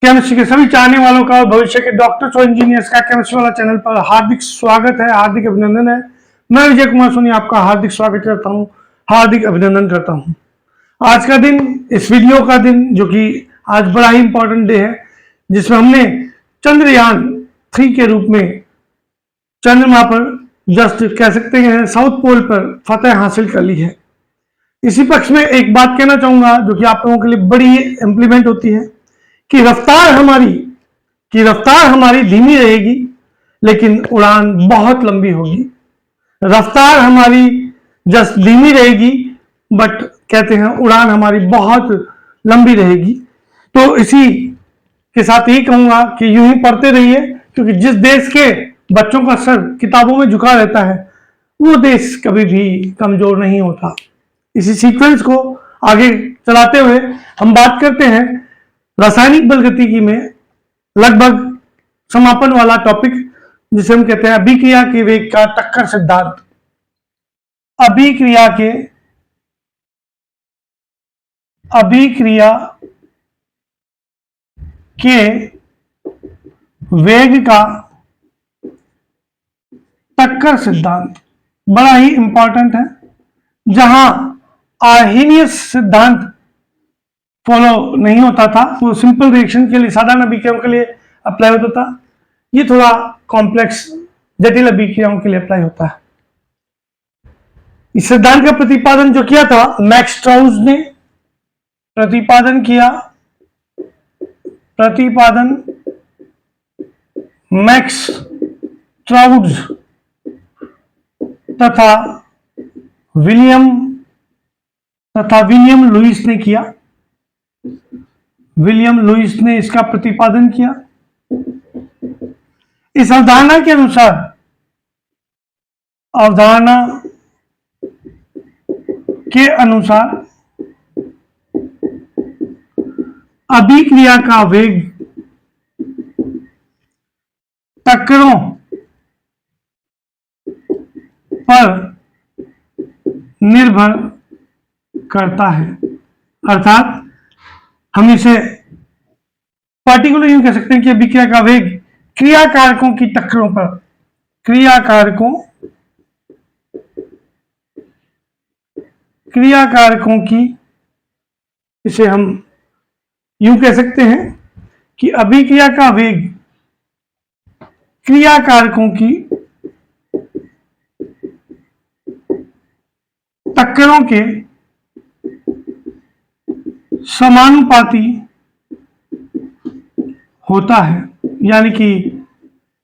Chemistry के सभी चाहने वालों का और भविष्य के डॉक्टर्स और इंजीनियर्स का केमिस्ट्री वाला चैनल पर हार्दिक स्वागत है, हार्दिक अभिनंदन है। मैं विजय कुमार सोनी आपका हार्दिक स्वागत करता हूं, हार्दिक अभिनंदन करता हूं। आज का दिन, इस वीडियो का दिन, जो कि आज बड़ा ही इंपॉर्टेंट डे है, जिसमें हमने चंद्रयान 3 के रूप में चंद्रमा पर, जस्ट कह सकते हैं साउथ पोल पर फतेह हासिल कर ली है। इसी पक्ष में एक बात कहना चाहूंगा जो कि आप लोगों के लिए बड़ी इंप्लीमेंट होती है कि रफ्तार हमारी धीमी रहेगी लेकिन उड़ान बहुत लंबी होगी। रफ्तार हमारी जस्ट धीमी रहेगी बट कहते हैं उड़ान हमारी बहुत लंबी रहेगी। तो इसी के साथ यही कहूंगा कि यूं ही पढ़ते रहिए, क्योंकि जिस देश के बच्चों का सर किताबों में झुका रहता है वो देश कभी भी कमजोर नहीं होता। इसी सीक्वेंस को आगे चलाते हुए हम बात करते हैं रासायनिक बलगतिकी में लगभग समापन वाला टॉपिक, जिसे हम कहते हैं अभिक्रिया के वेग का टक्कर सिद्धांत। अभिक्रिया के वेग का टक्कर सिद्धांत बड़ा ही इंपॉर्टेंट है। जहां आर्हेनियस सिद्धांत फॉलो नहीं होता था, वो सिंपल रिएक्शन के लिए, साधारण अभिक्रियाओं के लिए अप्लाई होता था, ये थोड़ा कॉम्प्लेक्स जटिल अभिक्रियाओं के लिए अप्लाई होता है। इस सिद्धांत का प्रतिपादन जो किया था मैक्स ट्राउज ने मैक्स ट्राउज तथा विलियम लुईस ने किया। विलियम लुईस ने इसका प्रतिपादन किया। इस अवधारणा के अनुसार अभिक्रिया का वेग टक्करों पर निर्भर करता है। अर्थात हम इसे पार्टिकुलर यूं कह सकते हैं कि अभिक्रिया का वेग क्रियाकारकों की टक्करों पर, क्रियाकारकों की, इसे हम यूं कह सकते हैं कि अभिक्रिया का वेग क्रियाकारकों की टक्करों के समानुपाती होता है। यानी कि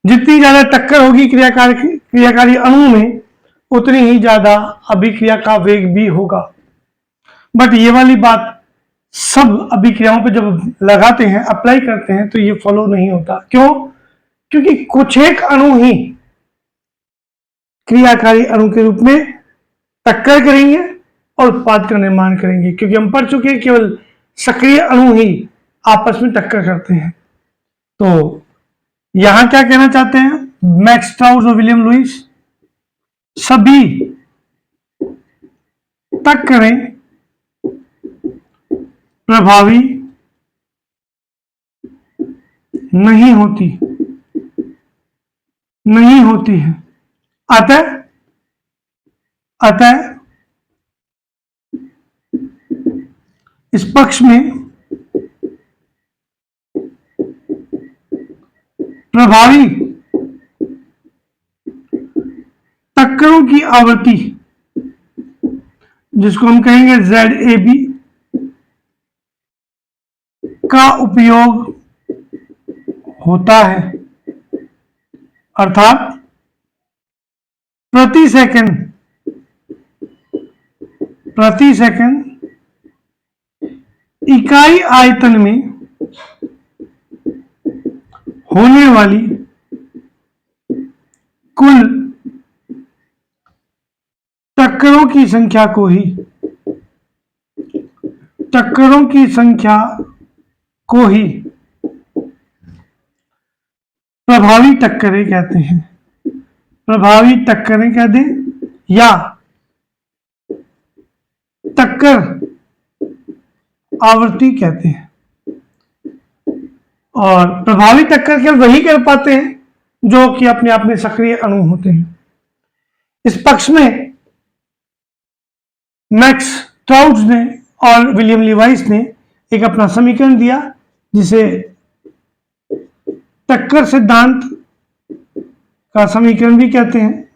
जितनी ज्यादा टक्कर होगी क्रियाकारी अणु में, उतनी ही ज्यादा अभिक्रिया का वेग भी होगा। बट ये वाली बात सब अभिक्रियाओं पे जब लगाते हैं, अप्लाई करते हैं, तो ये फॉलो नहीं होता। क्यों? क्योंकि कुछ एक अणु ही क्रियाकारी अणु के रूप में टक्कर करेंगे और उत्पाद का निर्माण करेंगे, क्योंकि हम पढ़ चुके हैं केवल सक्रिय अणु ही आपस में टक्कर करते हैं। तो यहां क्या कहना चाहते हैं मैक्स ट्राउज और विलियम लुईस? सभी टक्करें प्रभावी नहीं होती है। अतः इस पक्ष में प्रभावी टक्करों की आवृत्ति, जिसको हम कहेंगे ZAB, का उपयोग होता है। अर्थात प्रति सेकंड इकाई आयतन में होने वाली कुल टक्करों की संख्या को ही प्रभावी टक्करें कहते हैं। प्रभावी टक्करें कहते हैं या टक्कर आवृत्ति कहते हैं। और प्रभावी टक्कर केवल वही कर पाते हैं जो कि अपने आप में सक्रिय अणु होते हैं। इस पक्ष में मैक्स ट्राउट्स ने और विलियम लिवाइस ने एक अपना समीकरण दिया जिसे टक्कर सिद्धांत का समीकरण भी कहते हैं।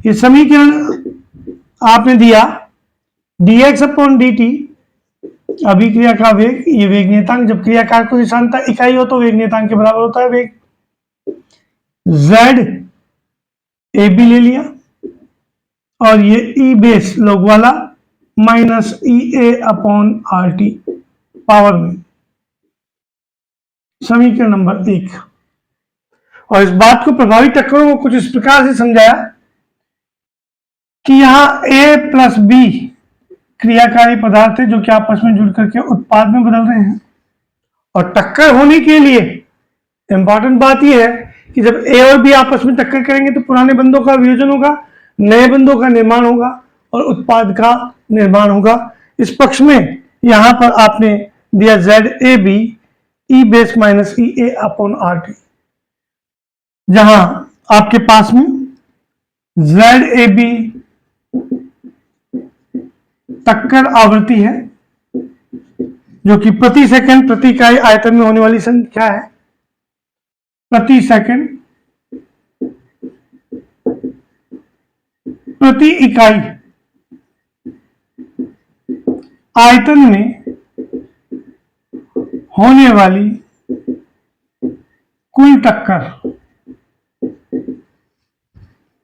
ये समीकरण आपने दिया dx अपॉन dt अभिक्रिया का वेग, ये वेग नियतांक, जब क्रिया कारक को निशानता इकाई हो तो वेग नियतांक के बराबर होता है वेग। z ab ले लिया और ये e बेस log वाला minus EA upon RT power में, समीकरण नंबर 1। और इस बात को प्रभावी टक्करों को कुछ इस प्रकार से समझाया कि यहां A प्लस B क्रियाकारी पदार्थ है जो कि आपस में जुड़ करके उत्पाद में बदल रहे हैं। और टक्कर होने के लिए इंपॉर्टेंट बात यह है कि जब A और B आपस में टक्कर करेंगे तो पुराने बंधों का वियोजन होगा, नए बंधों का निर्माण होगा और उत्पाद का निर्माण होगा। इस पक्ष में यहां पर आपने दिया ZAB E base minus EA upon RT, जहां आपके पास में ZAB टक्कर आवृत्ति है जो कि प्रति सेकंड प्रति इकाई आयतन में होने वाली संख्या है। प्रति सेकंड प्रति इकाई आयतन में होने वाली कुल टक्कर।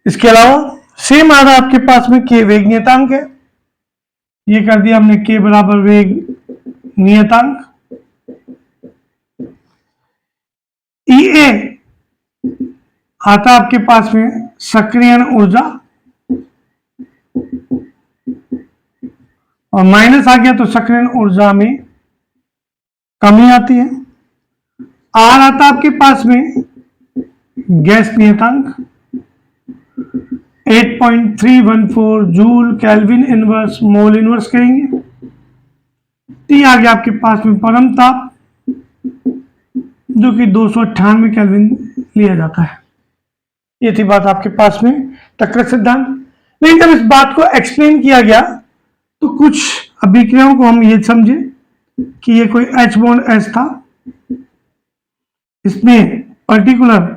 इसके अलावा सेम आ रहा आपके पास में k वेग नियतांक है, ये कर दिया हमने k बराबर वेग नियतांक। EA आता आपके पास में सक्रियण ऊर्जा और माइनस आ गया तो सक्रियण ऊर्जा में कमी आती है। R आता आपके पास में गैस नियतांक 8.314 joule kelvin inverse mole inverse करेंगे। T आ गया आपके पास में परम ताप जो कि 298 केल्विन लिया जाता है। ये थी बात आपके पास में टक्कर सिद्धांत। लेकिन जब इस बात को एक्सप्लेन किया गया तो कुछ अभिक्रियाओं को हम ये समझे कि ये कोई H बॉन्ड H था, इसमें पर्टिकुलर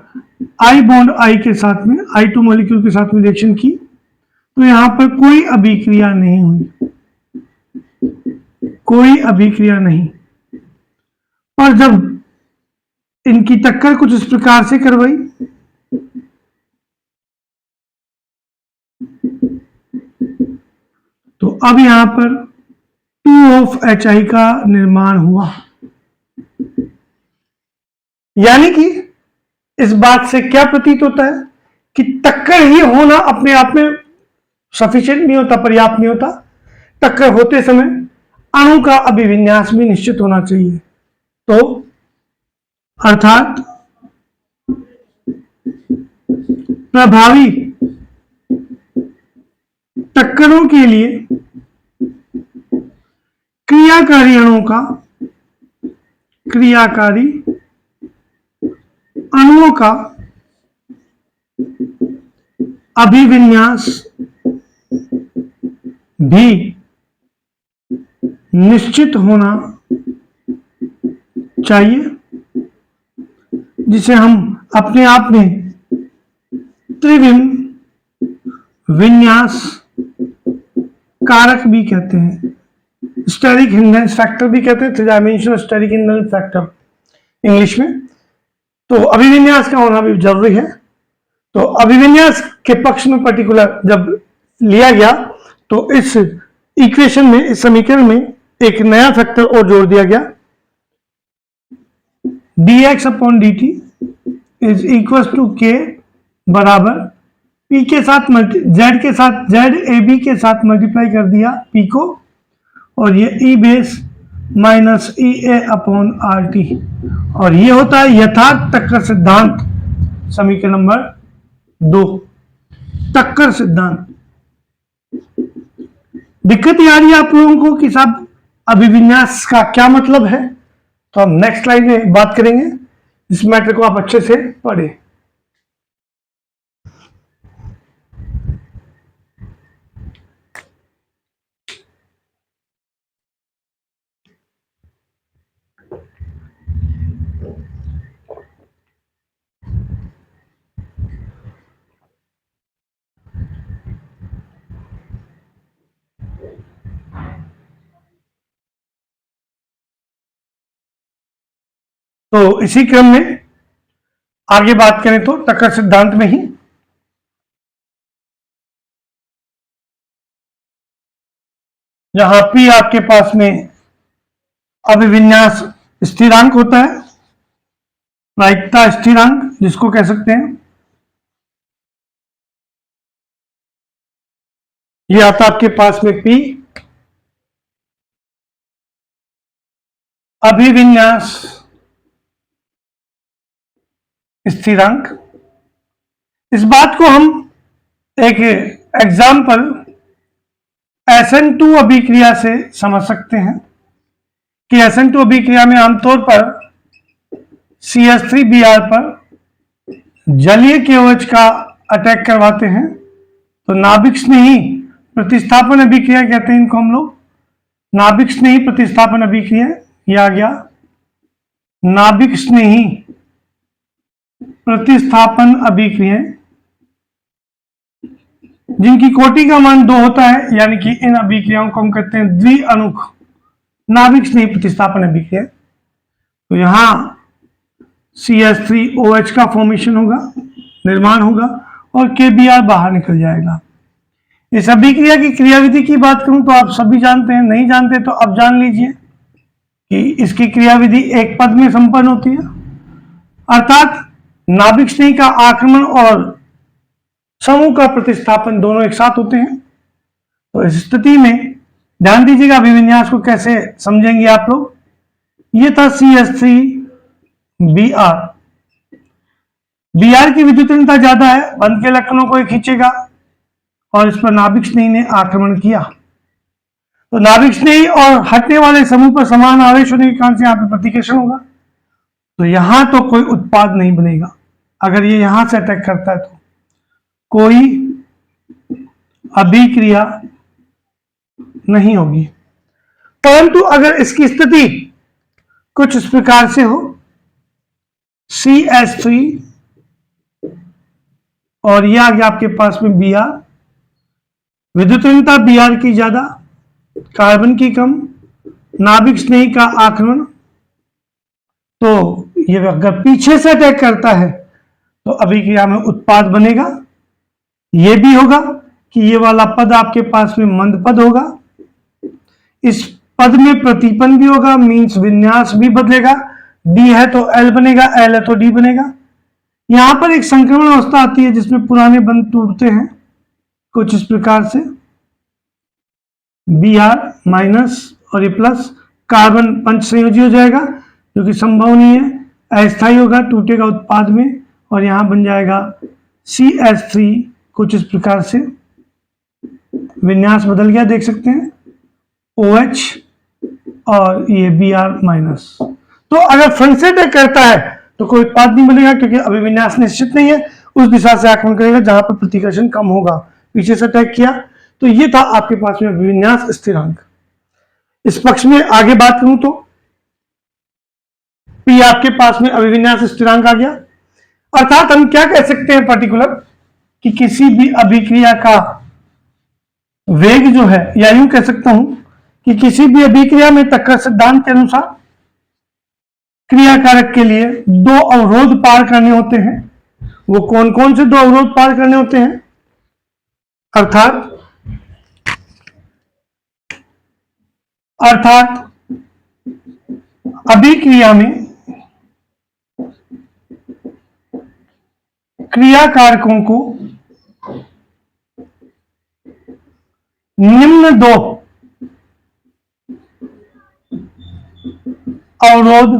I बॉन्ड I के साथ में I2 मॉलिक्यूल के साथ में रिएक्शन की तो यहां पर कोई अभिक्रिया नहीं हुई, कोई अभिक्रिया नहीं। और जब इनकी टक्कर कुछ इस प्रकार से करवाई तो अब यहां पर 2 ऑफ HI का निर्माण हुआ। यानी कि इस बात से क्या प्रतीत होता है कि टक्कर ही होना अपने आप में सफिशिएंट नहीं होता, पर्याप्त नहीं होता। टक्कर होते समय अणु का अभिविन्यास भी निश्चित होना चाहिए। तो अर्थात प्रभावी टक्करों के लिए क्रियाकारी अणुओं का अभिविन्यास भी निश्चित होना चाहिए, जिसे हम अपने आप में त्रिविम विन्यास कारक भी कहते हैं, स्टेरिक हिंडेंस फैक्टर भी कहते हैं, 3 dimensional steric hindrance factor English में। तो अभिविन्यास का होना भी जरूरी है। तो अभिविन्यास के पक्ष में पर्टिकुलर जब लिया गया तो इस इक्वेशन में, इस समीकरण में एक नया फैक्टर और जोड़ दिया गया, dx upon dt is equal to k बराबर p के साथ z के साथ ZAB के साथ मल्टीप्लाई कर दिया p को, और ये E base minus EA upon RT, और ये होता है यथार्थ टक्कर सिद्धांत, समीकरण नंबर 2। टक्कर सिद्धांत। दिक्कत ये आ रही है आप लोगों को कि साहब अभिविन्यास का क्या मतलब है, तो हम नेक्स्ट स्लाइड में बात करेंगे, इस मैटर को आप अच्छे से पढ़ें। तो इसी क्रम में आगे बात करें तो टक्कर सिद्धांत में ही जहां P आपके पास में अभिविन्यास स्थिरांक होता है, प्रायिकता स्थिरांक जिसको कह सकते हैं, ये आता आपके पास में P अभिविन्यास स्थिरांक। इस बात को हम एक एग्जाम्पल SN2 अभिक्रिया से समझ सकते हैं कि SN2 अभिक्रिया में आमतौर पर CH3Br पर जलीय KOH का अटैक करवाते हैं। तो नाभिक स्नेही प्रतिस्थापन अभिक्रिया कहते हैं इनको हम लोग, नाभिक स्नेही प्रतिस्थापन अभिक्रिया। ये आ गया नाभिक स्नेही प्रतिस्थापन अभिक्रिया, जिनकी कोटि का मान 2 होता है, यानी कि इन अभिक्रियाओं को हम कहते हैं द्विअणुक नाभिक स्नेही प्रतिस्थापन अभिक्रिया। तो यहां CH3OH का फॉर्मेशन होगा, निर्माण होगा, और KBr बाहर निकल जाएगा। इस अभिक्रिया की क्रियाविधि की बात करूं तो आप सभी जानते हैं, नहीं जानते तो अब जान लीजिए कि इसकी क्रियाविधि एक पद में संपन्न होती है, अर्थात नाभिक स्नेही का आक्रमण और समूह का प्रतिस्थापन दोनों एक साथ होते हैं। तो इस स्थिति में ध्यान दीजिएगा अभिविन्यास को कैसे समझेंगे आप लोग। ये था CH3Br, Br की विद्युतनीयता ज्यादा है, बंध के इलेक्ट्रॉनों को ये खींचेगा और इस पर नाभिक स्नेही ने आक्रमण किया। तो नाभिक स्नेही और हटने वाले समूह पर समान आवेश होने के कारण से यहां पर प्रतिकर्षण होगा। तो यहां तो कोई उत्पाद नहीं बनेगा, अगर ये यहां से अटैक करता है तो कोई अभिक्रिया नहीं होगी। परंतु अगर इसकी स्थिति कुछ इस प्रकार से हो, CH3 और यह आ गया आपके पास में Br, विद्युतनीयता Br की ज्यादा, कार्बन की कम, नाभिक स्नेही का आक्रमण, तो ये अगर पीछे से अटैक करता है तो अभिक्रिया में उत्पाद बनेगा। ये भी होगा कि ये वाला पद आपके पास में मंद पद होगा, इस पद में प्रतिपन भी होगा, मींस विन्यास भी बदलेगा, D है तो L बनेगा, L है तो D बनेगा। यहां पर एक संक्रमण अवस्था आती है जिसमें पुराने बंध टूटते हैं कुछ इस प्रकार से, Br माइनस और ये प्लस, कार्बन पंच संयोजी हो जाएगा जो कि संभव नहीं है, अस्थायी होगा, टूटेगा उत्पाद में, और यहां बन जाएगा CH3 कुछ इस प्रकार से, विन्यास बदल गया देख सकते हैं, OH और ये Br माइनस। तो अगर फ्रंट से अटैक करता है तो कोई उत्पाद नहीं बनेगा क्योंकि अभिविन्यास निश्चित नहीं है, उस दिशा से आक्रमण करेगा जहां पर प्रतिकर्षण कम होगा। पीछे से अटैक किया तो ये था आपके पास में अभिविन्यास स्थिरांक। इस पक्ष में आगे बात करूं तो P आपके पास में अभिविन्यास स्थिरांक आ गया, अर्थात हम क्या कह सकते हैं पर्टिकुलर कि किसी भी अभिक्रिया का वेग जो है, या यूं कह सकता हूं कि किसी भी अभिक्रिया में टक्कर सिद्धांत के अनुसार क्रिया कारक के लिए 2 अवरोध पार करने होते हैं। वो कौन कौन से 2 अवरोध पार करने होते हैं, अर्थात अभिक्रिया में क्रिया कारकों को निम्न 2 अवरोध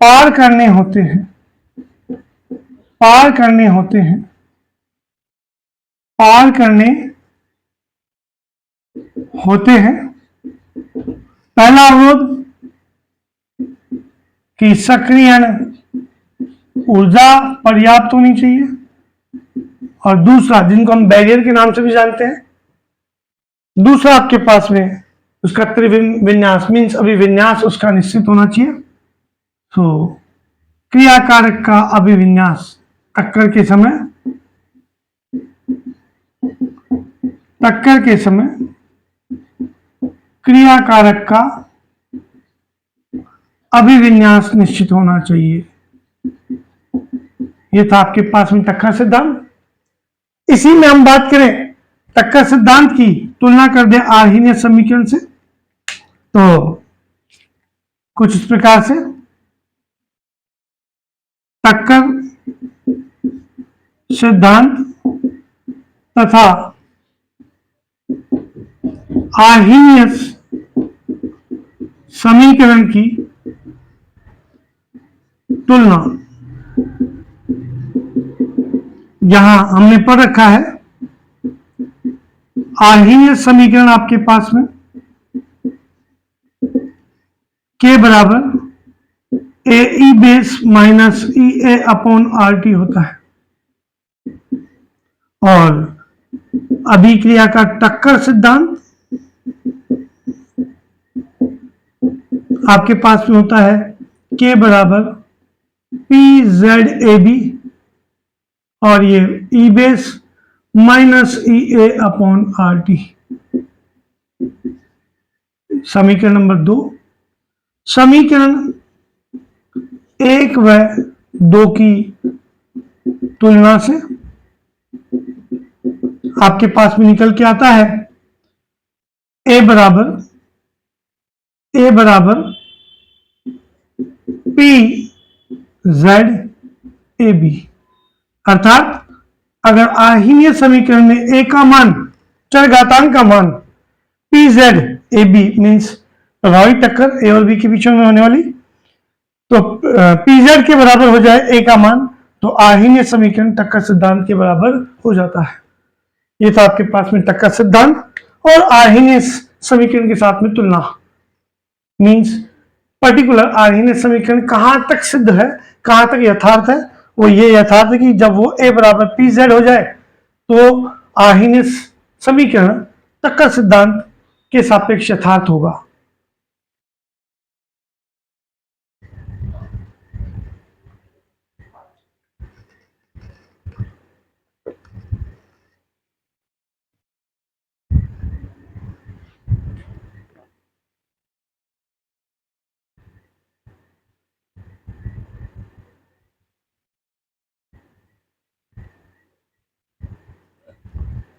पार करने होते हैं, पार करने होते हैं। पहला अवरोध कि सक्रियण ऊर्जा पर्याप्त होनी चाहिए, और दूसरा जिनको हम बैरियर के नाम से भी जानते हैं, दूसरा आपके पास में उसका त्रिविन्यास मीन्स अभिविन्यास उसका निश्चित होना चाहिए। तो क्रियाकारक का अभिविन्यास टक्कर के समय क्रियाकारक का अभिविन्यास निश्चित होना चाहिए। यह था आपके पास में टक्कर सिद्धांत। इसी में हम बात करें टक्कर सिद्धांत की तुलना कर दें आर्हीनियस समीकरण से, तो कुछ इस प्रकार से टक्कर सिद्धांत तथा आर्हीनियस समीकरण की तुलना यहां हमने पढ़ रखा है। आर्हीनियस समीकरण आपके पास में के बराबर ए ई बेस माइनस ई ए अपॉन आर टी होता है, और अभिक्रिया का टक्कर सिद्धांत आपके पास में होता है के बराबर पी जेड ए बी, और ये ई बेस माइनस ई ए अपॉन आर टी। समीकरण नंबर 2। समीकरण 1 व 2 की तुलना से आपके पास में निकल के आता है ए बराबर पी जेड ए बी, अर्थात अगर आर्हीनियस समीकरण में ए का मान चरघातांक का मान P Z A B means प्रभावी टक्कर ए और बी के बीच में होने वाली, तो पी जेड के बराबर हो जाए ए का मान, तो आर्हीनियस समीकरण टक्कर सिद्धांत के बराबर हो जाता है। ये था आपके पास में टक्कर सिद्धांत और आर्हीनियस समीकरण के साथ में तुलना। मीन्स पर्टिकुलर आर्हीनियस समीकरण कहां तक सिद्ध है, कहां तक यथार्थ है, वो ये यथार्थ है कि जब वो ए बराबर पी जेड हो जाए तो आर्हीनियस समीकरण टक्कर सिद्धांत के सापेक्ष यथार्थ होगा।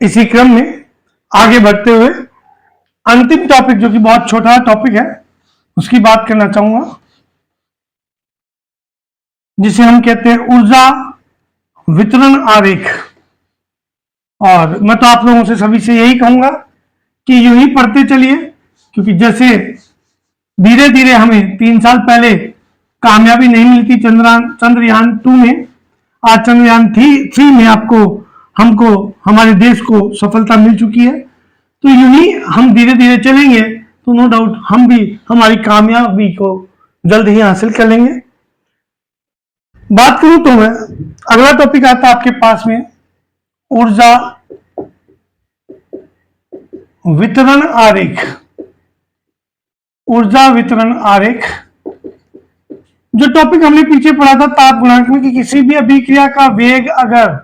इसी क्रम में आगे बढ़ते हुए अंतिम टॉपिक जो कि बहुत छोटा टॉपिक है उसकी बात करना चाहूंगा, जिसे हम कहते हैं ऊर्जा वितरण आरेख। और मैं तो आप लोगों से सभी से यही कहूंगा कि यूं ही पढ़ते चलिए, क्योंकि जैसे धीरे धीरे हमें 3 साल पहले कामयाबी नहीं मिलती चंद्रयान 2 में, आज चंद्रयान 3 में हमको हमारे देश को सफलता मिल चुकी है। तो यूं ही हम धीरे धीरे चलेंगे तो नो डाउट हम भी हमारी कामयाबी को जल्द ही हासिल कर लेंगे। बात करूं तो मैं अगला टॉपिक आता है आपके पास में ऊर्जा वितरण आरेख। ऊर्जा वितरण आरेख जो टॉपिक हमने पीछे पढ़ा था ताप गुणांक में, कि किसी भी अभिक्रिया का वेग अगर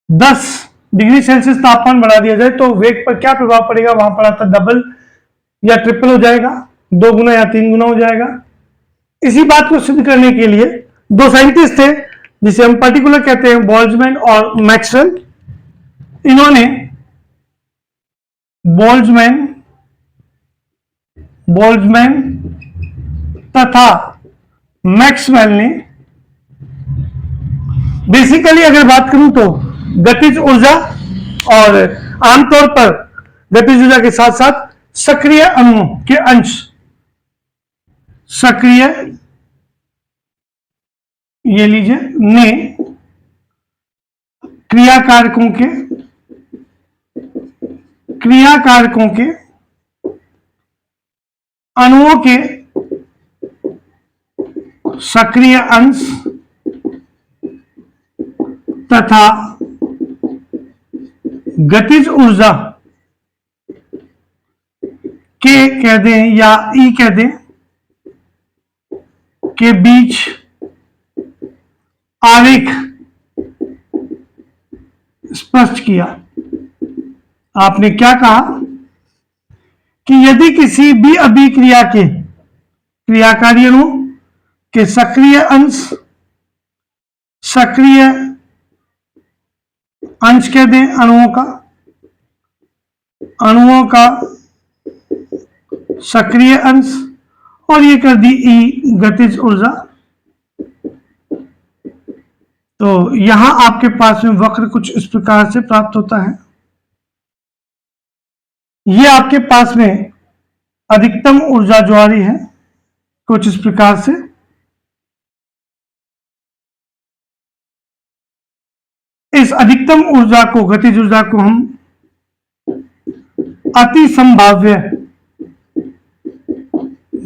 10 डिग्री सेल्सियस तापमान बढ़ा दिया जाए तो वेग पर क्या प्रभाव पड़ेगा, वहां पर आता डबल या ट्रिपल हो जाएगा, 2 गुना या 3 गुना हो जाएगा। इसी बात को सिद्ध करने के लिए 2 साइंटिस्ट थे जिसे हम पर्टिकुलर कहते हैं बोल्ट्जमैन और मैक्सवेल। इन्होंने बोल्ट्जमैन तथा मैक्सवेल ने बेसिकली अगर बात करूं तो गतिज ऊर्जा और आमतौर पर गतिज ऊर्जा के साथ साथ सक्रिय अणुओं के अंश, सक्रिय ये लीजिए ने क्रियाकारकों के अणुओं के सक्रिय अंश तथा गतिज ऊर्जा के कह दें या ई कह दें के बीच आरेख स्पष्ट किया। आपने क्या कहा कि यदि किसी भी अभिक्रिया के क्रियाकारी अणु के सक्रिय अंश कह दें अणुओं का सक्रिय अंश और ये कर दी ई गतिज ऊर्जा, तो यहां आपके पास में वक्र कुछ इस प्रकार से प्राप्त होता है। ये आपके पास में अधिकतम ऊर्जा जो आ रही है कुछ इस प्रकार से। इस अधिकतम ऊर्जा को, गतिज ऊर्जा को हम अति संभाव्य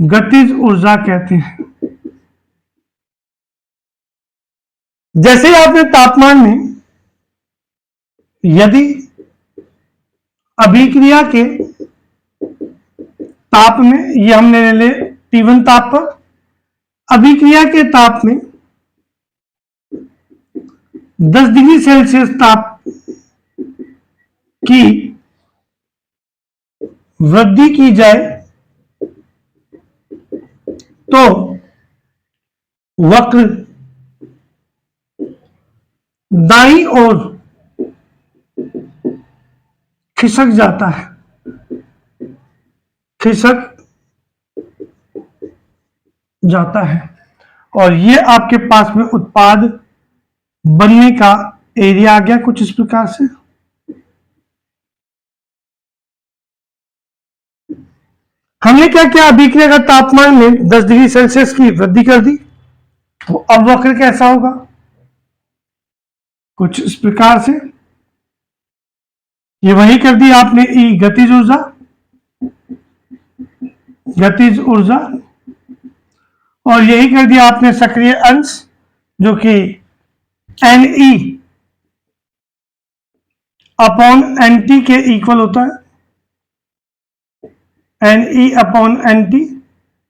गतिज ऊर्जा कहते हैं। जैसे आपने तापमान में यदि अभिक्रिया के ताप में, ये हमने ले ले T1 ताप पर, अभिक्रिया के ताप में 10 डिग्री सेल्सियस ताप की वृद्धि की जाए तो वक्र दाईं ओर खिसक जाता है, और ये आपके पास में उत्पाद बनने का एरिया आ गया कुछ इस प्रकार से। हमने क्या किया, अभिक्रिया का तापमान में 10 डिग्री सेल्सियस की वृद्धि कर दी, तो अब वक्र कैसा होगा, कुछ इस प्रकार से। ये वही कर दी आपने ई गतिज ऊर्जा, और यही कर दिया आपने सक्रिय अंश जो कि Ne अपॉन Nt के इक्वल होता है। Ne अपॉन Nt,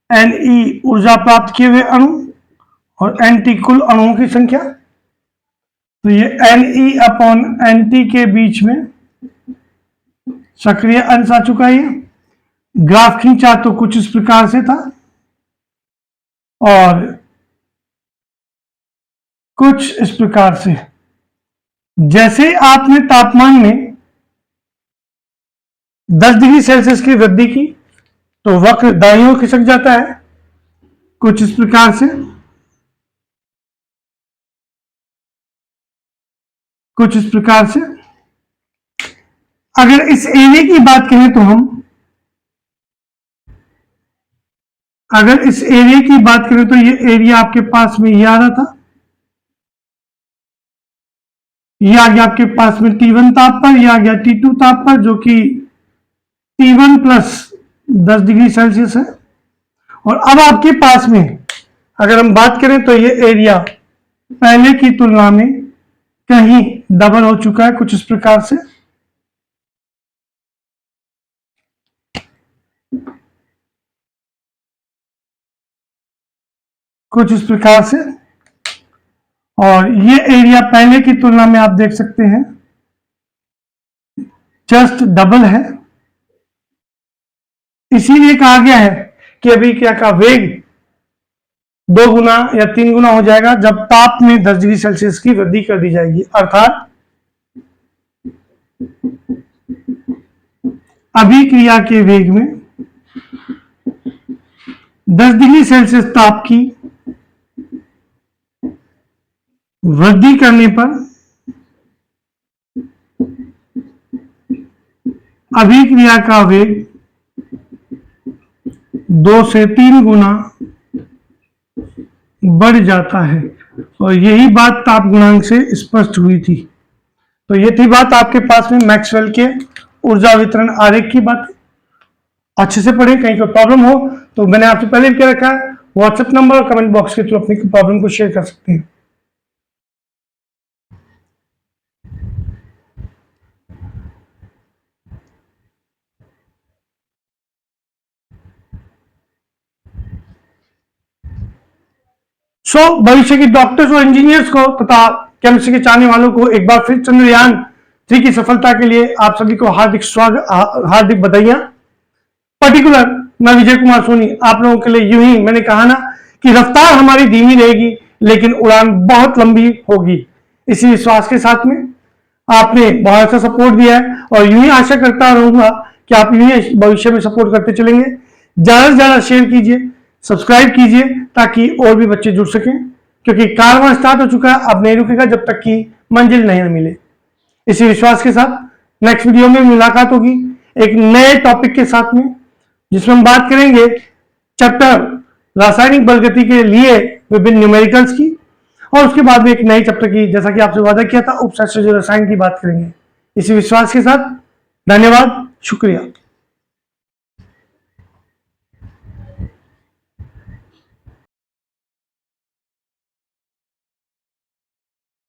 Ne ऊर्जा प्राप्त किए हुए अणु और Nt कुल अणुओं की संख्या, तो ये Ne अपॉन Nt के बीच में सक्रिय अंश आ चुका है। ग्राफ खींचा तो कुछ इस प्रकार से था, और कुछ इस प्रकार से। जैसे आपने तापमान में 10 डिग्री सेल्सियस की वृद्धि की तो वक्र दाईं ओर खिसक जाता है कुछ इस प्रकार से, कुछ इस प्रकार से। अगर इस एरिया की बात करें तो हम, अगर इस एरिया की बात करें तो ये एरिया आपके पास में ये आ रहा था, ये आ गया आपके पास में T1 ताप पर, ये आ गया T2 ताप पर, जो कि T1 प्लस 10 डिग्री सेल्सियस है। और अब आपके पास में अगर हम बात करें तो ये एरिया पहले की तुलना में कहीं डबल हो चुका है कुछ इस प्रकार से। कुछ इस प्रकार से, और ये एरिया पहले की तुलना में आप देख सकते हैं जस्ट डबल है। इसीलिए कहा गया है कि अभिक्रिया का वेग 2 गुना या 3 गुना हो जाएगा जब ताप में 10 डिग्री सेल्सियस की वृद्धि कर दी जाएगी, अर्थात अभिक्रिया के वेग में 10 डिग्री सेल्सियस ताप की वृद्धि करने पर अभिक्रिया का वेग 2 से 3 गुना बढ़ जाता है, और यही बात ताप गुणांक से स्पष्ट हुई थी। तो ये थी बात आपके पास में मैक्सवेल के ऊर्जा वितरण आरेख की बात। अच्छे से पढ़ें, कहीं कोई प्रॉब्लम हो तो मैंने आपसे पहले भी कह रखा है, व्हाट्सएप नंबर और कमेंट बॉक्स के थ्रू अपनी प्रॉब्लम को शेयर कर सकते हैं। भविष्य के डॉक्टर्स और इंजीनियर्स को तथा केमिस्ट्री के चाहने वालों को एक बार फिर चंद्रयान-3 की सफलता के लिए आप सभी को हार्दिक बधाइयां। पर्टिकुलर मैं विजय कुमार सोनी आप लोगों के लिए यूं ही, मैंने कहा ना कि रफ्तार हमारी धीमी रहेगी लेकिन उड़ान बहुत लंबी होगी, इसी विश्वास के साथ में आपने बहुत अच्छा सपोर्ट दिया है और यूं ही आशा करता रहूंगा कि आप यूं ही भविष्य में सपोर्ट करते चलेंगे। ज्यादा से ज्यादा शेयर कीजिए, सब्सक्राइब कीजिए ताकि और भी बच्चे जुड़ सकें, क्योंकि कारवां स्टार्ट हो चुका है, अब नहीं रुकेगा जब तक कि मंजिल नहीं मिले। इसी विश्वास के साथ नेक्स्ट वीडियो में मुलाकात होगी एक नए टॉपिक के साथ में, जिसमें हम बात करेंगे चैप्टर रासायनिक बलगति के लिए विभिन्न न्यूमेरिकल्स की, और उसके बाद में एक नए चैप्टर की, जैसा कि आपसे वादा किया था, उपशास्त्रीय रसायन की बात करेंगे। इसी विश्वास के साथ धन्यवाद, शुक्रिया।